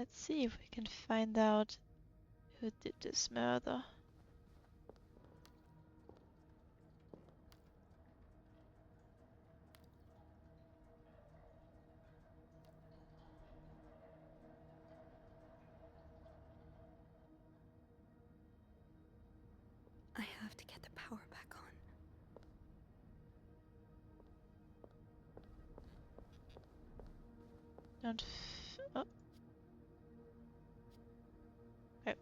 Let's see if we can find out who did this murder. I have to get the power back on. Don't oh. Oh.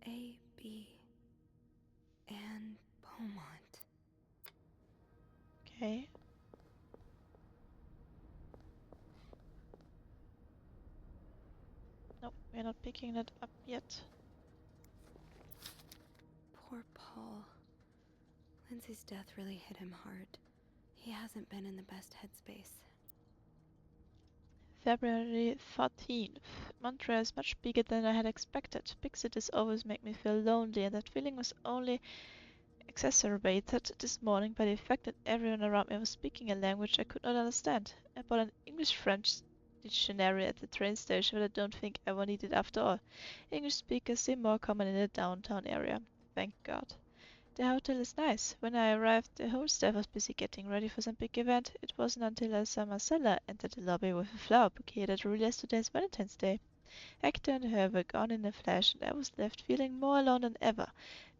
A. B. Anne Beaumont. Okay. Nope, we're not picking that up yet. Poor Paul. Lindsay's death really hit him hard. He hasn't been in the best headspace. February 14th. Montreal is much bigger than I had expected. Big cities always make me feel lonely, and that feeling was only exacerbated this morning by the fact that everyone around me was speaking a language I could not understand. I bought an English-French dictionary at the train station, but I don't think I will need it after all. English speakers seem more common in the downtown area. Thank God. The hotel is nice. When I arrived, the whole staff was busy getting ready for some big event. It wasn't until I saw Marcella enter the lobby with a flower bouquet that I realized today's Valentine's Day. Hector and her were gone in a flash, and I was left feeling more alone than ever,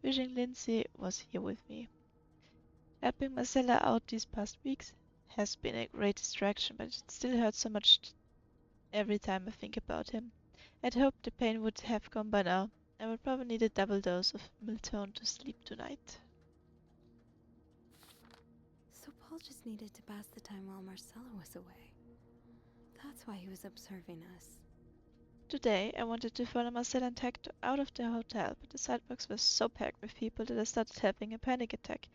wishing Lindsay was here with me. Helping Marcella out these past weeks has been a great distraction, but it still hurts so much every time I think about him. I'd hoped the pain would have gone by now. I would probably need a double dose of Miltone to sleep tonight. So Paul just needed to pass the time while Marcella was away. That's why he was observing us. Today, I wanted to follow Marcella and Hector out of the hotel, but the sidewalks were so packed with people that I started having a panic attack.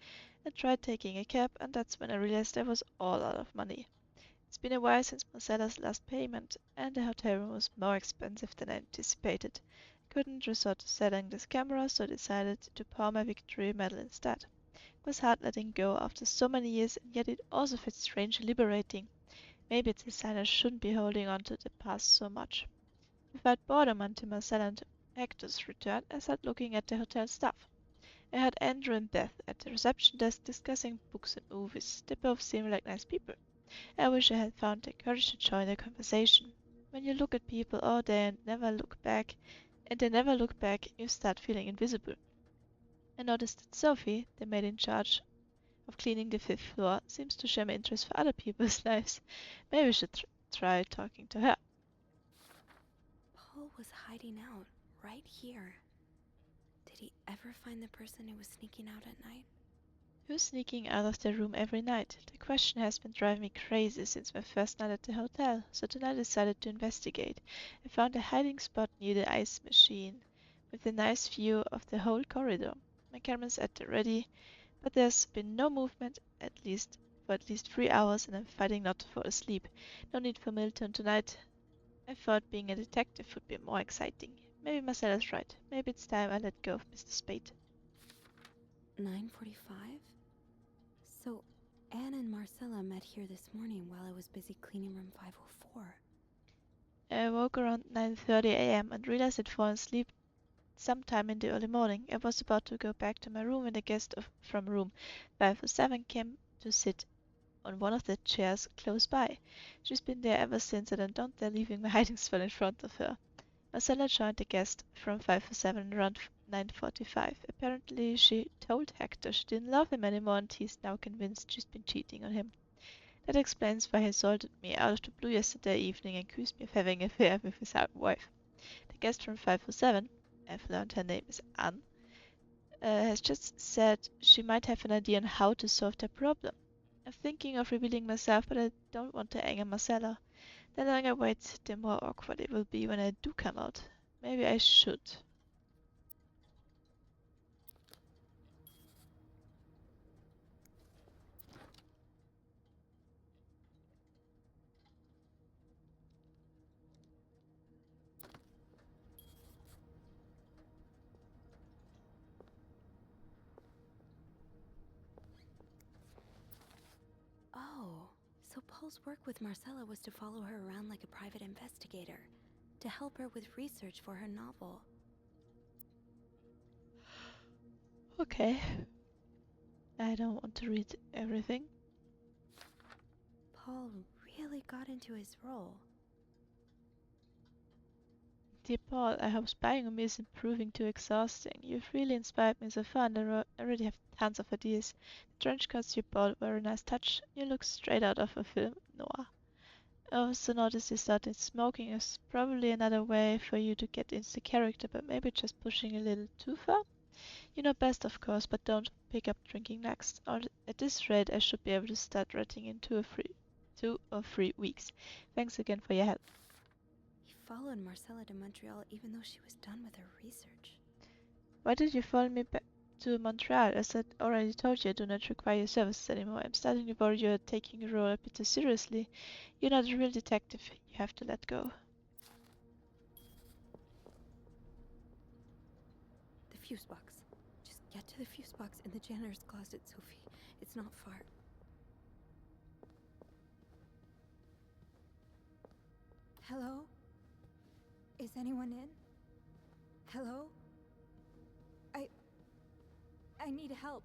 I tried taking a cab, and that's when I realized I was all out of money. It's been a while since Marcella's last payment, and the hotel room was more expensive than I anticipated. I couldn't resort to selling this camera, so I decided to pawn my victory medal instead. It was hard letting go after so many years, and yet it also felt strangely liberating. Maybe it's a sign I shouldn't be holding on to the past so much. Without boredom until Marcella and Hector's return, I sat looking at the hotel staff. I had Andrew and Beth at the reception desk discussing books and movies. They both seemed like nice people. I wish I had found the courage to join the conversation. When you look at people all day and they never look back, you start feeling invisible. I noticed that Sophie, the maid in charge of cleaning the fifth floor, seems to show an interest for other people's lives. Maybe I should try talking to her. Paul was hiding out, right here. Did he ever find the person who was sneaking out at night? Who's sneaking out of their room every night? The question has been driving me crazy since my first night at the hotel, so tonight I decided to investigate. I found a hiding spot near the ice machine, with a nice view of the whole corridor. My camera's at the ready, but there's been no movement for at least 3 hours, and I'm fighting not to fall asleep. No need for Milton tonight. I thought being a detective would be more exciting. Maybe Marcella's right. Maybe it's time I let go of Mr. Spade. 9:45? So Anne and Marcella met here this morning while I was busy cleaning room 504. I woke around 9:30 a.m. and realized I'd fallen asleep sometime in the early morning. I was about to go back to my room when a from room 507 came to sit on one of the chairs close by. She's been there ever since, and I don't dare leaving my hiding spot in front of her. Marcella joined the guest from 507 around 9:45. Apparently, she told Hector she didn't love him anymore, and he's now convinced she's been cheating on him. That explains why he assaulted me out of the blue yesterday evening and accused me of having an affair with his wife. The guest from 507, I've learned her name is Anne, has just said she might have an idea on how to solve their problem. I'm thinking of revealing myself, but I don't want to anger Marcella. The longer I wait, the more awkward it will be when I do come out. Maybe I should. Paul's work with Marcella was to follow her around like a private investigator, to help her with research for her novel. Okay. I don't want to read everything. Paul really got into his role. Dear Paul, I hope spying on me isn't proving too exhausting. You've really inspired me so far and I already have tons of ideas. The trench coats you bought were a nice touch. You look straight out of a film noir. I also noticed you started smoking is probably another way for you to get into the character, but maybe just pushing a little too far. You know best, of course, but don't pick up drinking next. At this rate, I should be able to start writing in 2 or 3 weeks. Thanks again for your help. He followed Marcella to Montreal even though she was done with her research. Why did you follow me back to Montreal? As I already told you, I do not require your services anymore. I'm starting to worry you're taking your role a bit too seriously. You're not a real detective. You have to let go. The fuse box. Just get to the fuse box in the janitor's closet, Sophie. It's not far. Hello? Is anyone in? Hello? I need help.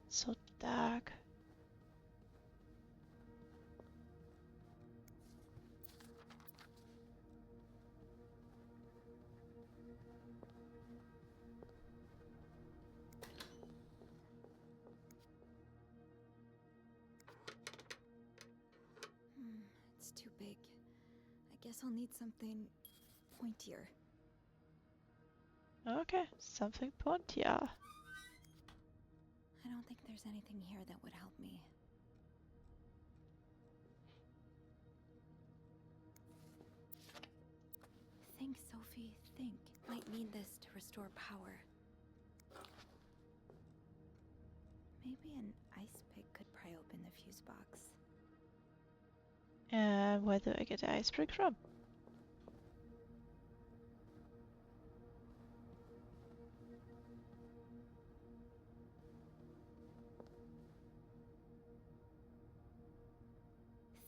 So dark. It's too big. I guess I'll need something pointier. Okay, something pointier. I don't think there's anything here that would help me. Think, Sophie, think. Might need this to restore power. Maybe an ice pick could pry open the fuse box. Where do I get the ice pick from?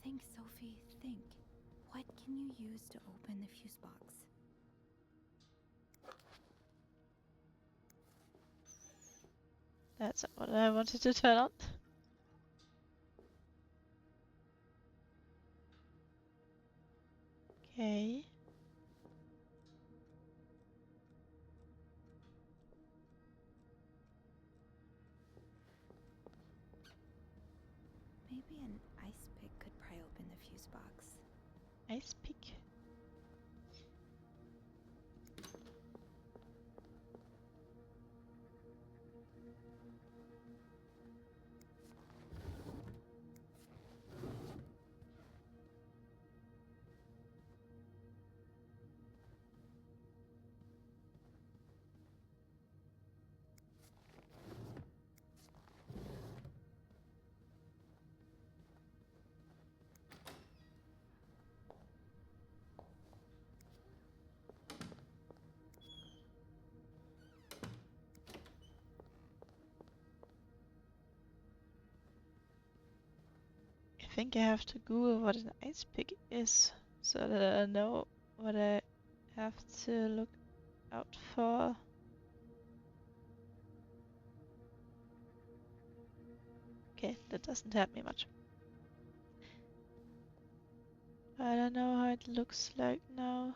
Think, Sophie, think. What can you use to open the fuse box? That's not what I wanted to turn on. Okay. Maybe an ice pick could pry open the fuse box. Ice pick. I think I have to Google what an ice pick is so that I know what I have to look out for. Okay, that doesn't help me much. I don't know how it looks like now.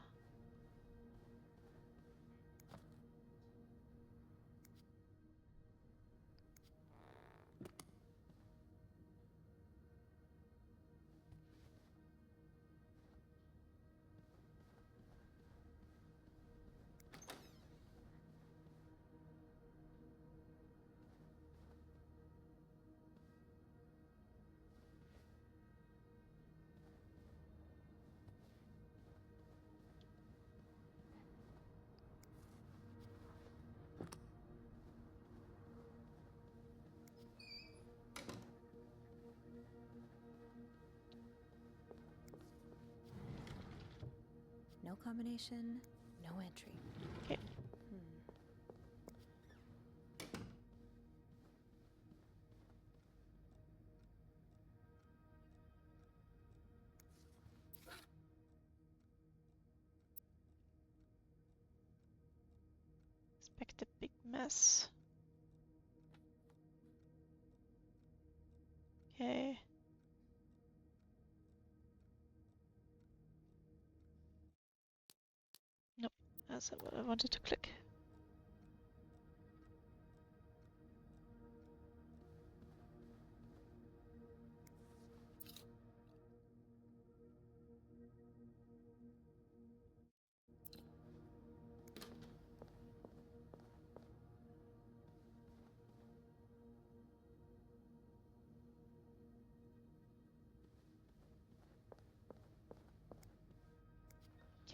No combination, no entry. Okay. Inspect the big mess. Okay. Nope, that's not what I wanted to click.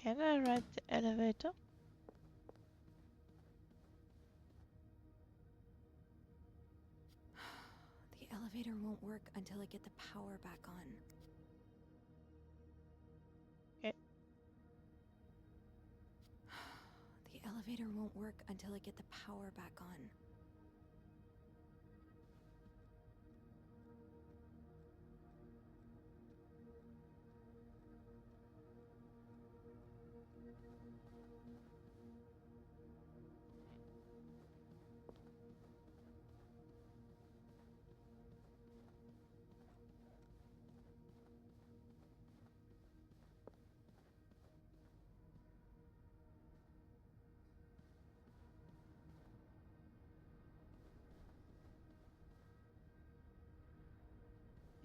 Can I ride the elevator? The elevator won't work until I get the power back on. Okay. The elevator won't work until I get the power back on.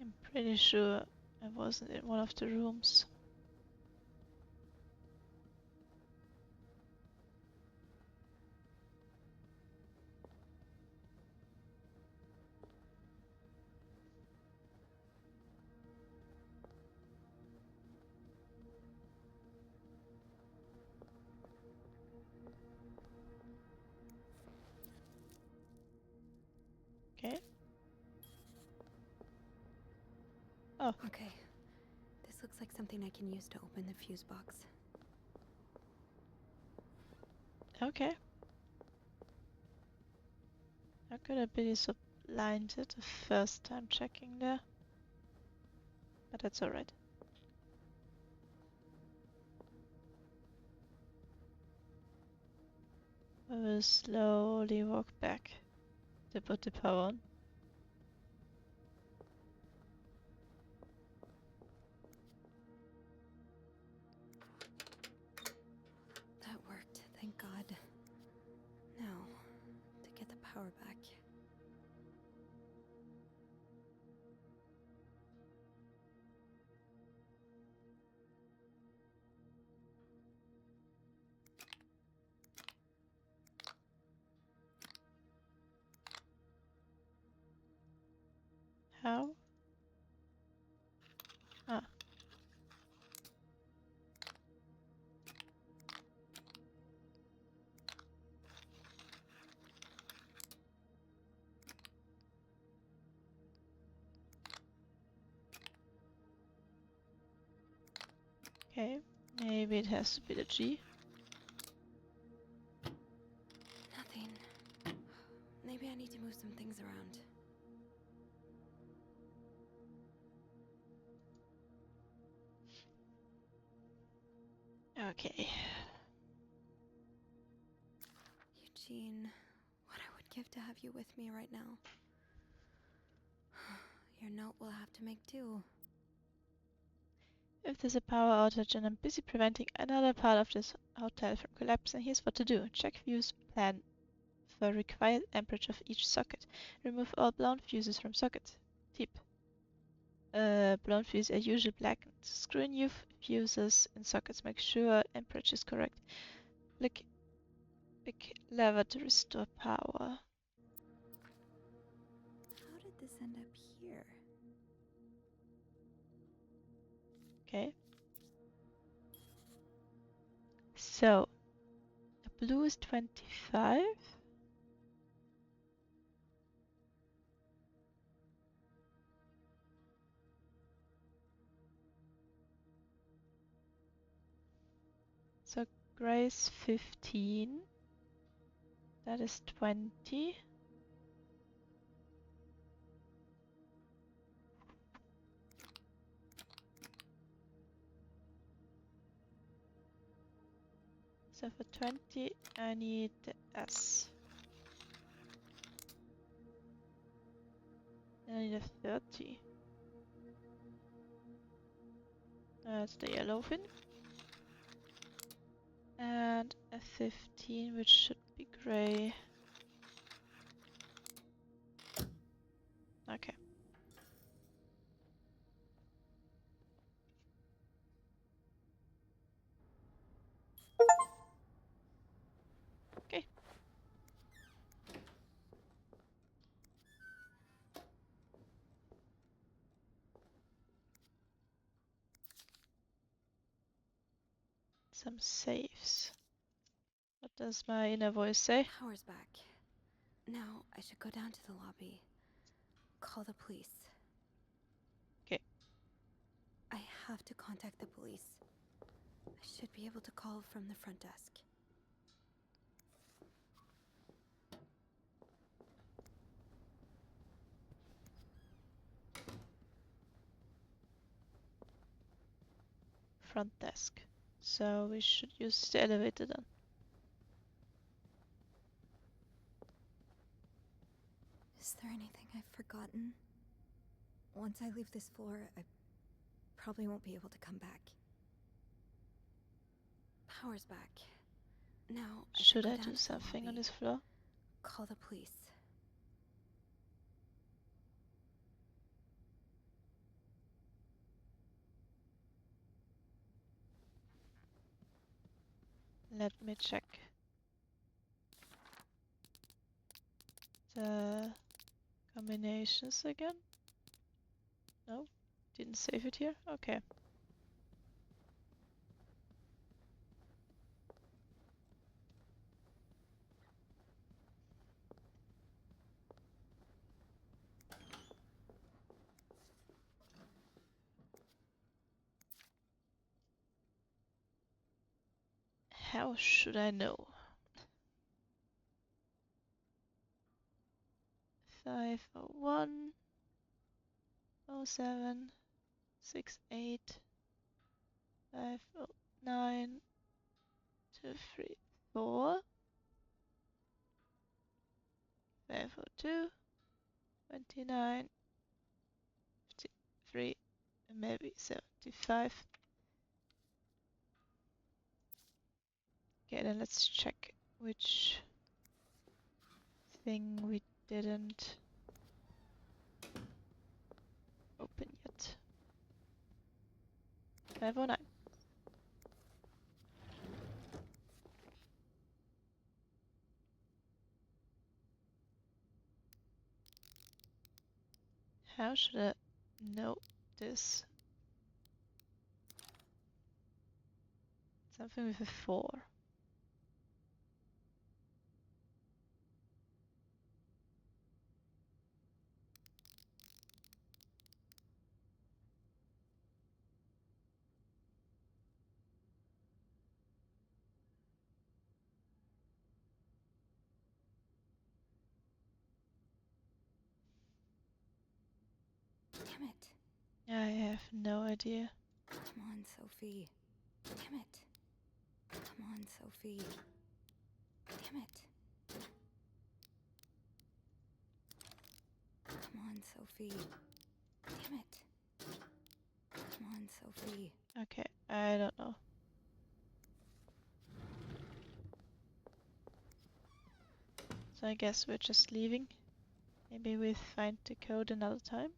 I'm pretty sure I wasn't in one of the rooms. Okay. Oh, Okay. This looks like something I can use to open the fuse box. okay. How could I be so blinded the first time checking there? But that's alright. I will slowly walk back to put the power on. That worked, thank God. Now, to get the power back. How? Ah, okay. Maybe it has to be the G. Nothing. Maybe I need to move some things around. Okay. Eugene, what I would give to have you with me right now. Your note will have to make do. If there's a power outage and I'm busy preventing another part of this hotel from collapsing, here's what to do. Check fuse plan for required amperage of each socket. Remove all blown fuses from sockets. Tip. Blown fuses are usually blackened. Screw in new fuses in sockets. Make sure amperage is correct. Click lever to restore power. How did this end up here? Okay. So, the blue is 25. So gray is 15. That is 20. So for 20, I need the S. I need a 30. That's the yellowfin. And a 15, which should be grey. Okay. Okay. Some saves. What does my inner voice say? Power's back. Now I should go down to the lobby. Call the police. Okay. I have to contact the police. I should be able to call from the front desk. Front desk. So we should use the elevator then. Is there anything I've forgotten? Once I leave this floor, I probably won't be able to come back. Power's back. Now Should go I down do to the something on lobby. this floor? Call the police. Let me check the combinations again. No, didn't save it here. Okay. How should I know? 501 07 68 509 234 502 29 53 and maybe 75. Okay, then let's check which thing we didn't open yet. 509. How should I know this? Something with a 4. Damn it. I have no idea. Come on, Sophie. Damn it. Come on, Sophie. Damn it. Come on, Sophie. Damn it. Come on, Sophie. Okay, I don't know. So I guess we're just leaving. Maybe we find the code another time.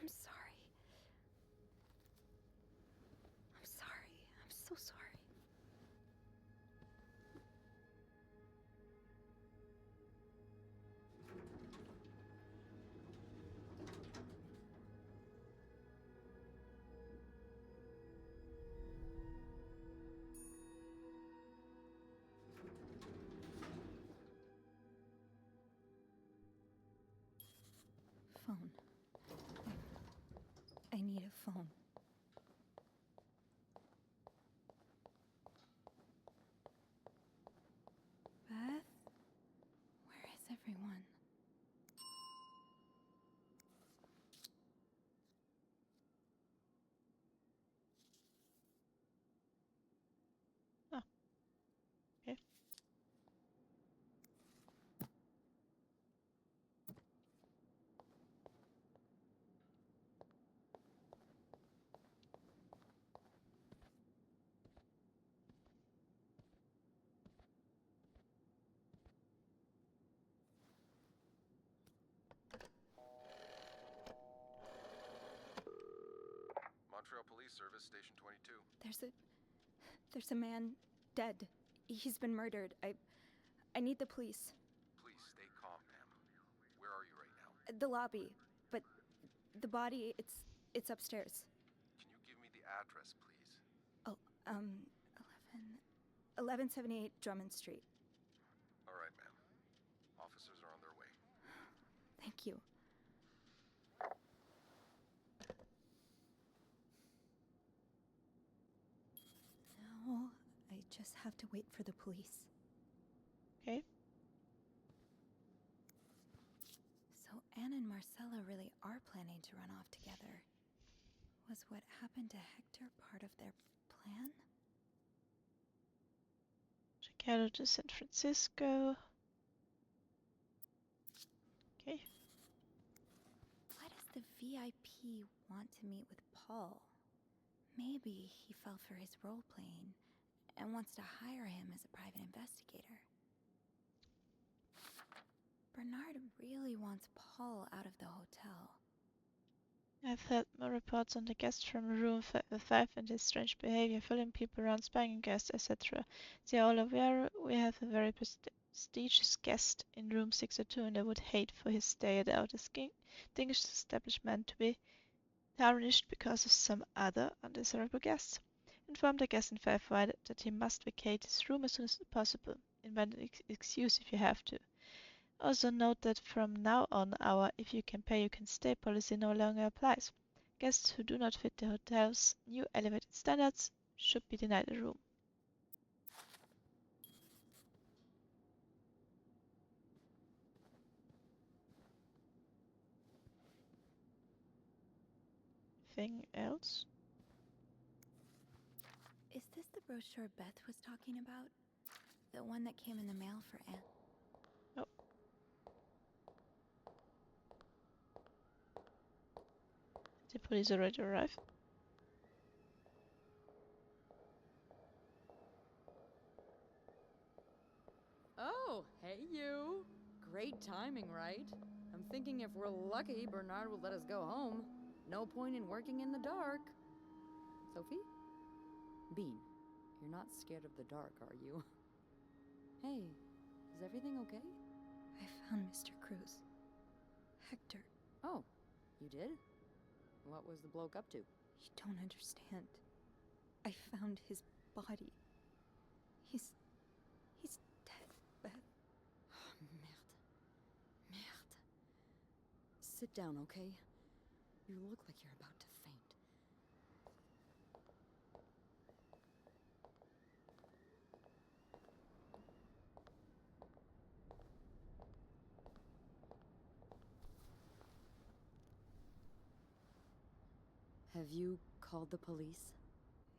I'm sorry. I'm sorry. I'm so sorry. Phone. I need a phone. Beth? Where is everyone? Chicago Police Service, Station 22. There's a man dead. He's been murdered. I need the police. Please stay calm, ma'am. Where are you right now? The lobby, but the body, it's upstairs. Can you give me the address, please? Oh, 1178 Drummond Street. All right, ma'am. Officers are on their way. Thank you. Now, I just have to wait for the police. Okay. So Anne and Marcella really are planning to run off together. Was what happened to Hector part of their plan? Chicago to San Francisco. Okay. Why does the VIP want to meet with Paul? Maybe he fell for his role-playing and wants to hire him as a private investigator. Bernard really wants Paul out of the hotel. I've heard more reports on the guests from room 5 and his strange behavior, following people around, spying on guests, etc. They are all aware we have a very prestigious guest in room 602, and I would hate for his stay at our distinguished establishment to be tarnished because of some other undesirable guests. Inform the guest in 5 wide that he must vacate his room as soon as possible. Invent an excuse if you have to. Also note that from now on our "if you can pay, you can stay" policy no longer applies. Guests who do not fit the hotel's new elevated standards should be denied a room. Anything else? Is this the brochure Beth was talking about? The one that came in the mail for Anne? Oh. The police already arrived. Oh, hey you. Great timing, right? I'm thinking if we're lucky, Bernard will let us go home. No point in working in the dark. Sophie? Bean, you're not scared of the dark, are you? Hey, is everything okay? I found Mr. Cruz. Hector, Oh, you did? What was the bloke up to? you don't understand. I found his body. He's dead, Beth. Merde. Merde. Sit down, okay? You look like you're about to faint. Have you called the police?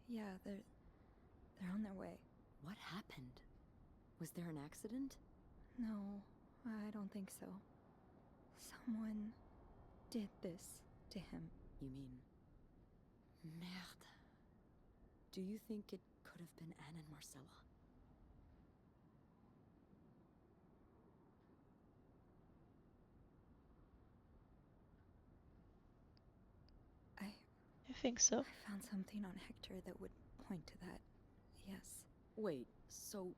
Yeah, they're on their way. What happened? Was there an accident? No, I don't think so. Someone did this to him. You mean... Merde. Do you think it could have been Anne and Marcella? I think so. I found something on Hector that would point to that. Yes. Wait, so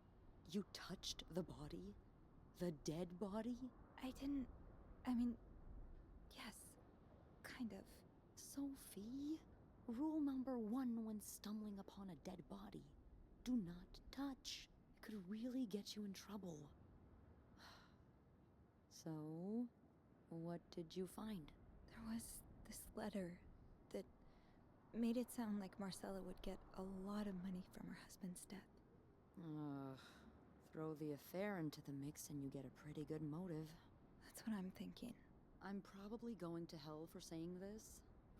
you touched the body? The dead body? I mean, yes. Kind of. Sophie, rule number 1 when stumbling upon a dead body. Do not touch. It could really get you in trouble. So, what did you find? There was this letter that made it sound like Marcella would get a lot of money from her husband's death. Ugh. Throw the affair into the mix and you get a pretty good motive. That's what I'm thinking. I'm probably going to hell for saying this.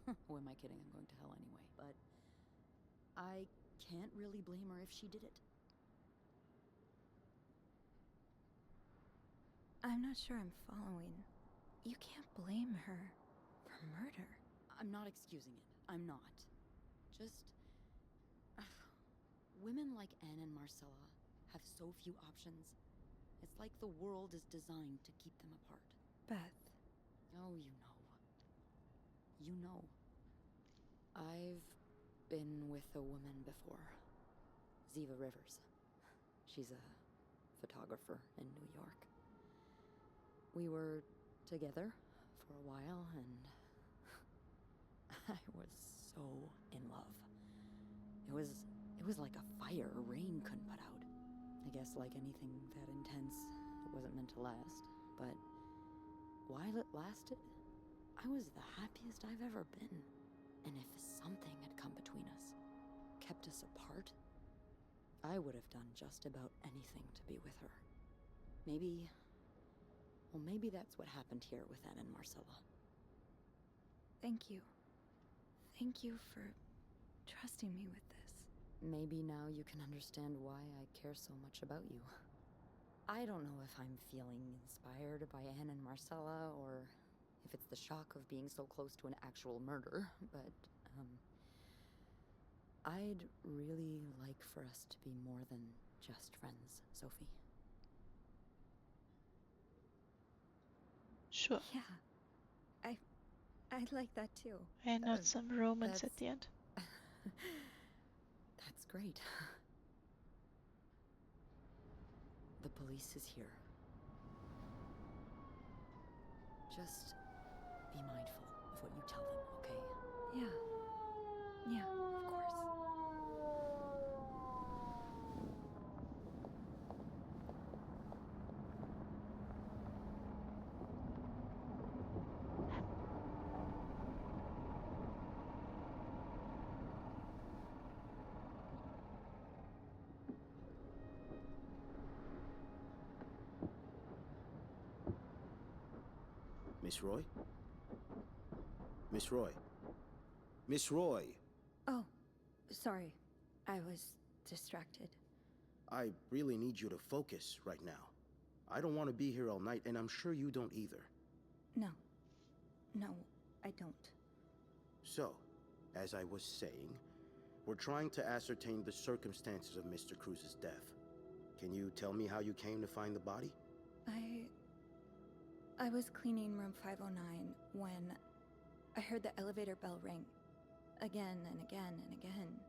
Who am I kidding? I'm going to hell anyway. But I can't really blame her if she did it. I'm not sure I'm following. You can't blame her for murder. I'm not excusing it. I'm not. Just... women like Anne and Marcella have so few options. It's like the world is designed to keep them apart. Beth. Oh, you know. You know. I've been with a woman before. Ziva Rivers. She's a photographer in New York. We were together for a while, and I was so in love. It was like a fire rain couldn't put out. I guess like anything that intense, it wasn't meant to last. But while it lasted, I was the happiest I've ever been. And if something had come between us, kept us apart, I would have done just about anything to be with her. Maybe that's what happened here with Anne and Marcella. Thank you. Thank you for trusting me with this. Maybe now you can understand why I care so much about you. I don't know if I'm feeling inspired by Anne and Marcella, or if it's the shock of being so close to an actual murder, but, I'd really like for us to be more than just friends, Sophie. Sure. Yeah. I'd like that too. I note some romance at the end. That's great. The police is here. Just be mindful of what you tell them, okay? Yeah. Yeah, of course. Miss Roy? Miss Roy? Miss Roy! Oh, sorry. I was distracted. I really need you to focus right now. I don't want to be here all night, and I'm sure you don't either. No. No, I don't. So, as I was saying, we're trying to ascertain the circumstances of Mr. Cruz's death. Can you tell me how you came to find the body? I was cleaning room 509 when I heard the elevator bell ring. Again and again and again.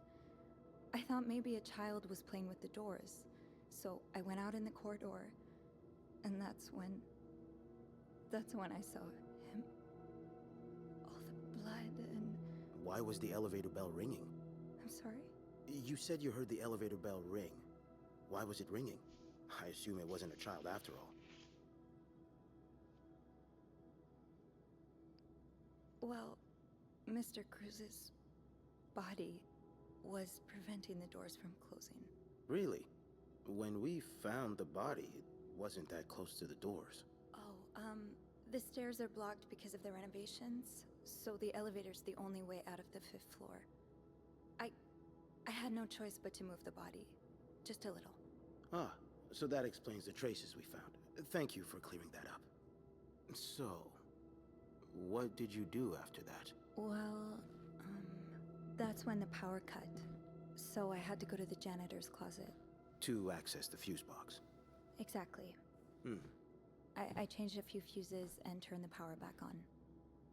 I thought maybe a child was playing with the doors, so I went out in the corridor, and that's when I saw him. All the blood and... Why was the elevator bell ringing? I'm sorry? You said you heard the elevator bell ring. Why was it ringing? I assume it wasn't a child after all. Well, Mr. Cruz's body was preventing the doors from closing. Really? When we found the body, it wasn't that close to the doors. Oh, the stairs are blocked because of the renovations, so the elevator's the only way out of the 5th floor. I had no choice but to move the body. Just a little. Ah, so that explains the traces we found. Thank you for clearing that up. So, what did you do after that? Well, that's when the power cut. So I had to go to the janitor's closet. To access the fuse box. Exactly. I changed a few fuses and turned the power back on.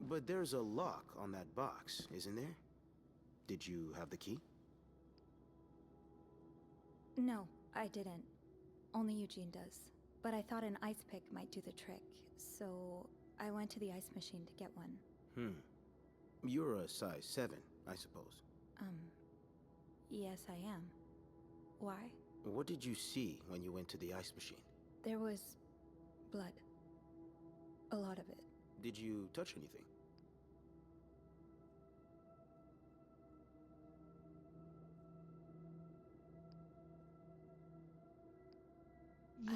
But there's a lock on that box, isn't there? Did you have the key? No, I didn't. Only Eugene does. But I thought an ice pick might do the trick, so I went to the ice machine to get one. You're a size 7, I suppose. Yes, I am. Why? What did you see when you went to the ice machine? There was blood. A lot of it. Did you touch anything?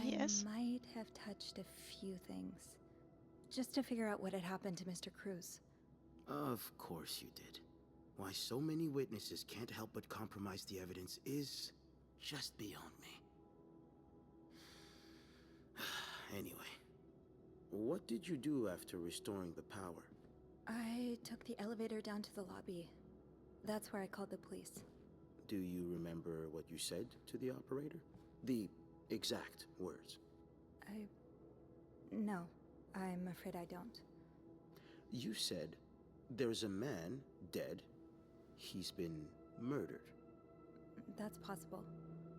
Yes. I might have touched a few things. Just to figure out what had happened to Mr. Cruz. Of course you did. Why so many witnesses can't help but compromise the evidence is just beyond me. Anyway, what did you do after restoring the power? I took the elevator down to the lobby. That's where I called the police. Do you remember what you said to the operator? The exact words. No, I'm afraid I don't. You said, there's a man dead. He's been Murdered. That's possible.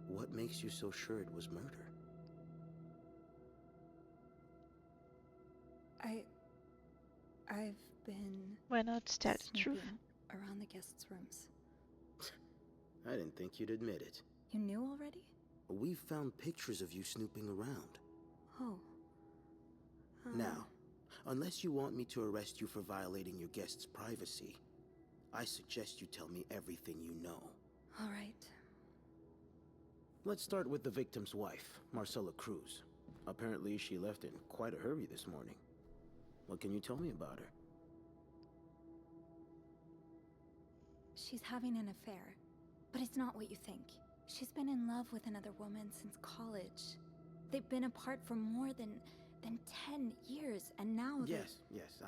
What makes you so sure it was murder? I've been Why not tell the truth? snooping around the guests' rooms. I didn't think you'd admit it. You knew already? We found pictures of you snooping around. Oh. Now, unless you want me to arrest you for violating your guests' privacy, I suggest you tell me everything you know. All right. Let's start with the victim's wife, Marcella Cruz. Apparently, she left in quite a hurry this morning. What can you tell me about her? She's having an affair, but it's not what you think. She's been in love with another woman since college. They've been apart for more than 10 years, and now Yes,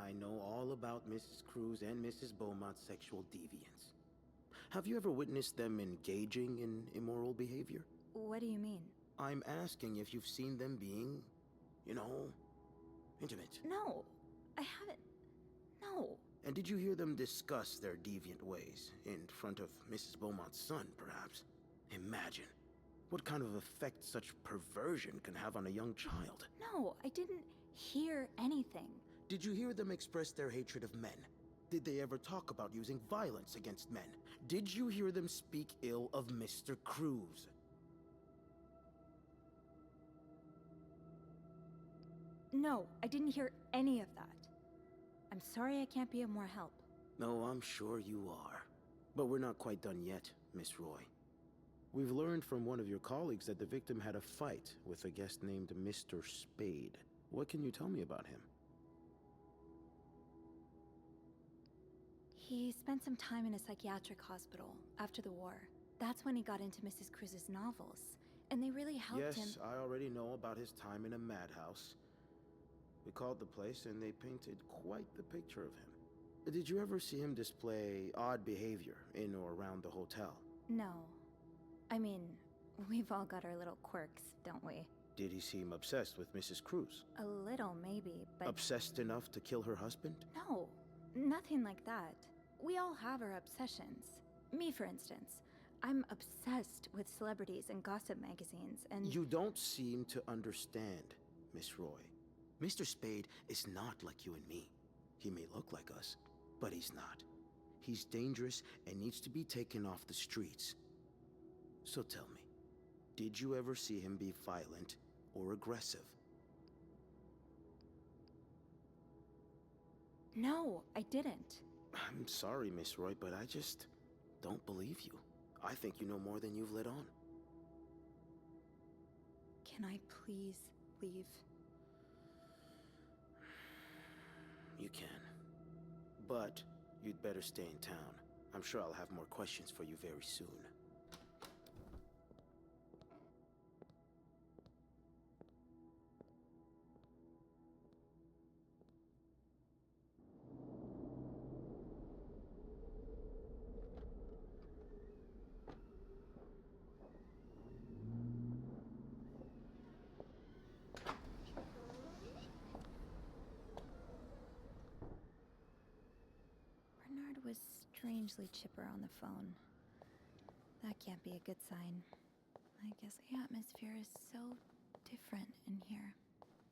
I know all about Mrs. Cruz and Mrs. Beaumont's sexual deviance. Have you ever witnessed them engaging in immoral behavior? What do you mean? I'm asking if you've seen them being, intimate. No, I haven't. No. And did you hear them discuss their deviant ways in front of Mrs. Beaumont's son, perhaps? Imagine what kind of effect such perversion can have on a young child. No, I didn't hear anything. Did you hear them express their hatred of men? Did they ever talk about using violence against men? Did you hear them speak ill of Mr. Cruz? No, I didn't hear any of that. I'm sorry I can't be of more help. No, I'm sure you are. But we're not quite done yet, Miss Roy. We've learned from one of your colleagues that the victim had a fight with a guest named Mr. Spade. What can you tell me about him? He spent some time in a psychiatric hospital after the war. That's when he got into Mrs. Cruz's novels, and they really helped him. Yes, I already know about his time in a madhouse. We called the place and they painted quite the picture of him. Did you ever see him display odd behavior in or around the hotel? No. I mean, we've all got our little quirks, don't we? Did he seem obsessed with Mrs. Cruz? A little, maybe, but... Obsessed enough to kill her husband? No, nothing like that. We all have our obsessions. Me, for instance. I'm obsessed with celebrities and gossip magazines, and... You don't seem to understand, Miss Roy. Mr. Spade is not like you and me. He may look like us, but he's not. He's dangerous and needs to be taken off the streets. So tell me, did you ever see him be violent or aggressive? No, I didn't. I'm sorry, Miss Roy, but I just don't believe you. I think you know more than you've let on. Can I please leave? You can. But you'd better stay in town. I'm sure I'll have more questions for you very soon. Bernard was strangely chipper on the phone. That can't be a good sign. I guess the atmosphere is so different in here.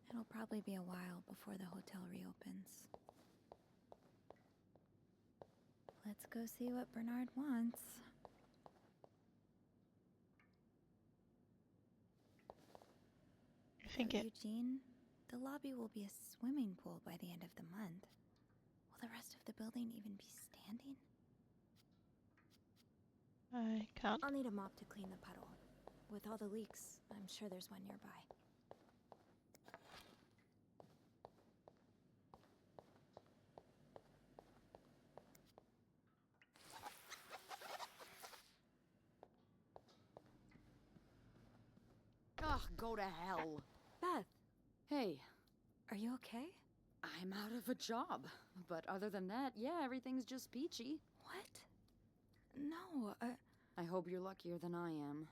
It'll probably be a while before the hotel reopens. Let's go see what Bernard wants. I think So, Eugene, the lobby will be a swimming pool by the end of the month. Will the rest of the building even be standing? I can't. I'll need a mop to clean the puddle. With all the leaks, I'm sure there's one nearby. Ugh, go to hell. Beth, Hey, are you okay? I'm out of a job. But other than that, yeah, everything's just peachy. What? No, I hope you're luckier than I am.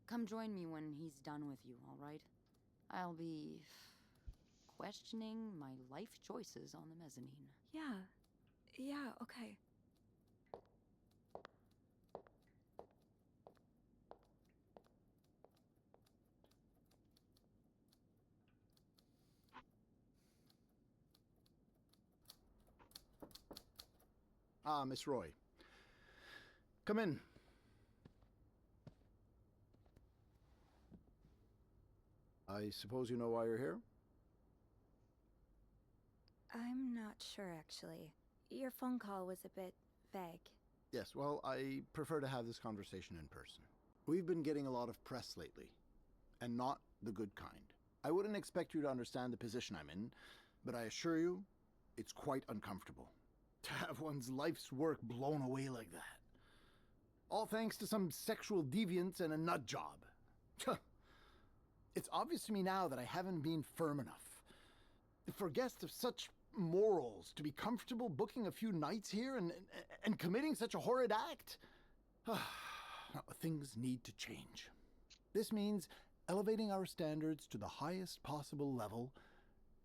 Come join me when he's done with you, all right? I'll be questioning my life choices on the mezzanine. yeah. Yeah, okay. Ah, Miss Roy. Come in. I suppose you know why you're here? I'm not sure, actually. Your phone call was a bit vague. Yes, well, I prefer to have this conversation in person. We've been getting a lot of press lately, and not the good kind. I wouldn't expect you to understand the position I'm in, but I assure you, it's quite uncomfortable. To have one's life's work blown away like that. All thanks to some sexual deviance and a nut job. It's obvious to me now that I haven't been firm enough. For guests of such morals to be comfortable booking a few nights here and committing such a horrid act. Things need to change. This means elevating our standards to the highest possible level,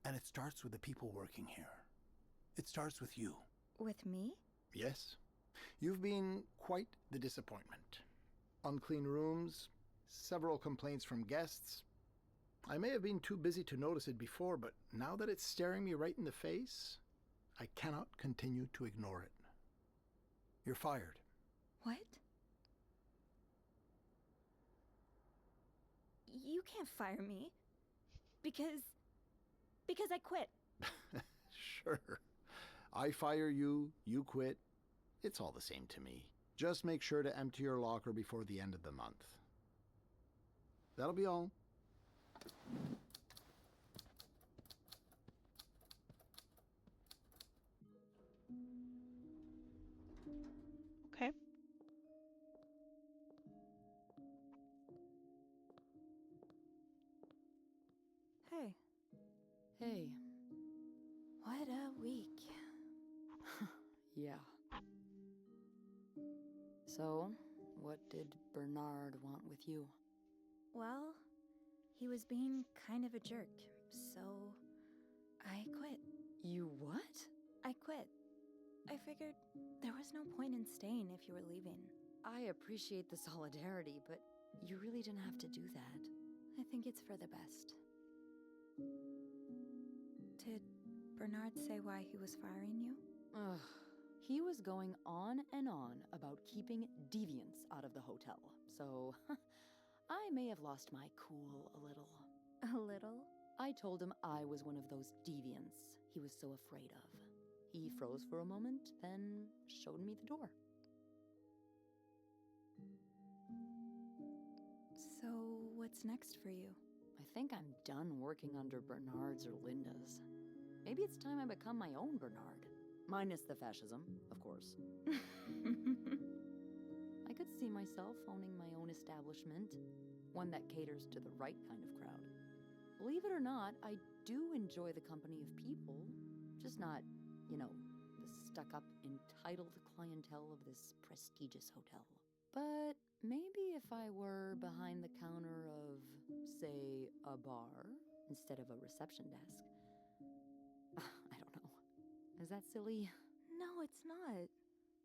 and it starts with the people working here. It starts with you. With me? Yes. You've been quite the disappointment. Unclean rooms, several complaints from guests. I may have been too busy to notice it before, but now that it's staring me right in the face, I cannot continue to ignore it. You're fired. What? You can't fire me. Because I quit. Sure. I fire you, you quit. It's all the same to me. Just make sure to empty your locker before the end of the month. That'll be all. Okay. Hey, Hey. what a week. Yeah. So, what did Bernard want with you? Well, he was being kind of a jerk, so I quit. You what? I quit. I figured there was no point in staying if you were leaving. I appreciate the solidarity, but you really didn't have to do that. I think it's for the best. Did Bernard say why he was firing you? Ugh. He was going on and on about keeping deviants out of the hotel, so I may have lost my cool a little. A little? I told him I was one of those deviants he was so afraid of. He froze for a moment, then showed me the door. So, what's next for you? I think I'm done working under Bernard's or Linda's. Maybe it's time I become my own Bernard. Minus the fascism, of course. I could see myself owning my own establishment, one that caters to the right kind of crowd. Believe it or not, I do enjoy the company of people, just not, the stuck-up, entitled clientele of this prestigious hotel. But maybe if I were behind the counter of, say, a bar, instead of a reception desk. I don't know. Is that silly? No, it's not.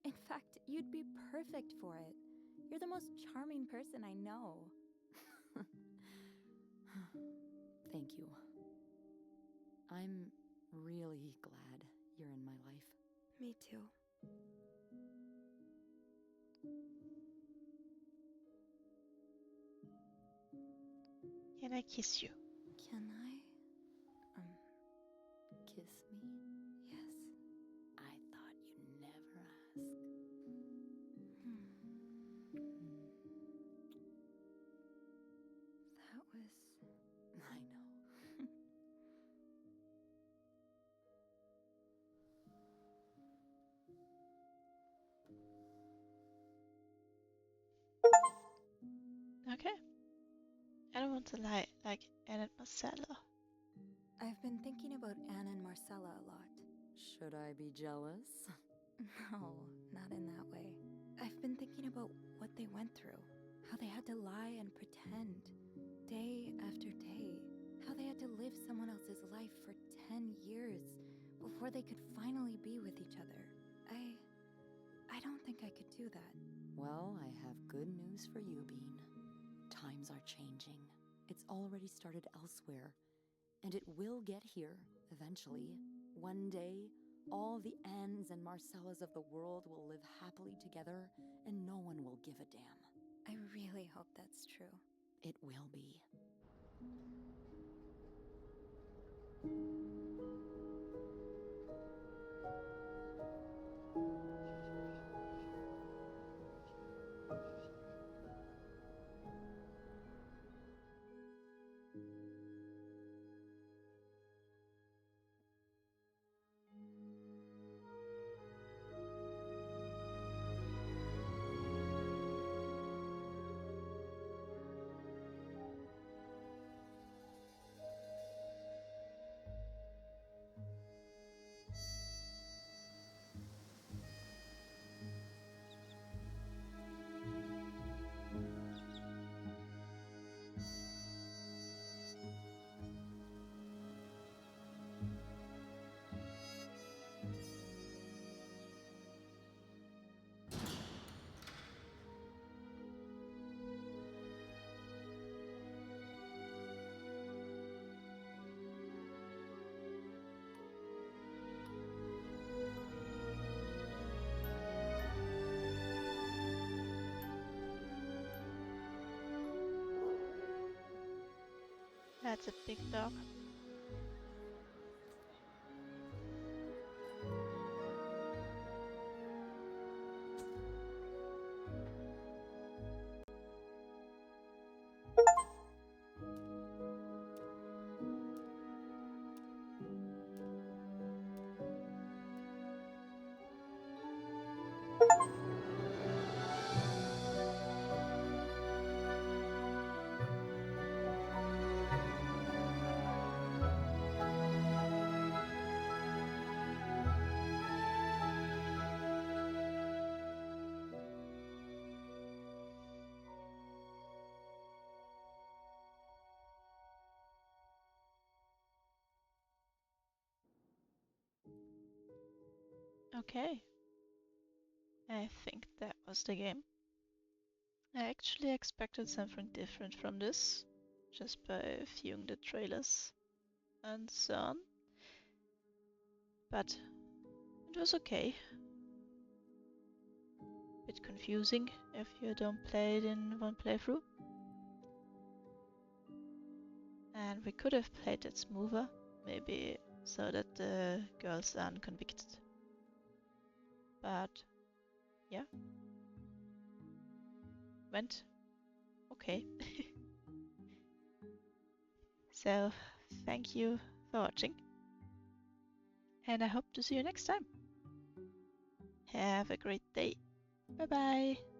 In fact, you'd be perfect for it. You're the most charming person I know. Thank you. I'm really glad you're in my life. Me too. Can I kiss you? Can I? Kiss me? Yes. I thought you'd never ask. That was... I know. Okay. I don't want to lie, like Anne and Marcella. I've been thinking about Anne and Marcella a lot. Should I be jealous? No, not in that way. I've been thinking about what they went through. How they had to lie and pretend, day after day. How they had to live someone else's life for 10 years before they could finally be with each other. I don't think I could do that. Well, I have good news for you, Bean. Times are changing. It's already started elsewhere, and it will get here eventually. One day, all the Annes and Marcellas of the world will live happily together and no one will give a damn. I really hope that's true. It will be. That's a big dog. Okay, I think that was the game. I actually expected something different from this, just by viewing the trailers and so on. But it was okay. Bit confusing if you don't play it in one playthrough. And we could have played it smoother, maybe so that the girls aren't convicted. But yeah, went okay. So thank you for watching, and I hope to see you next time. Have a great day. Bye bye.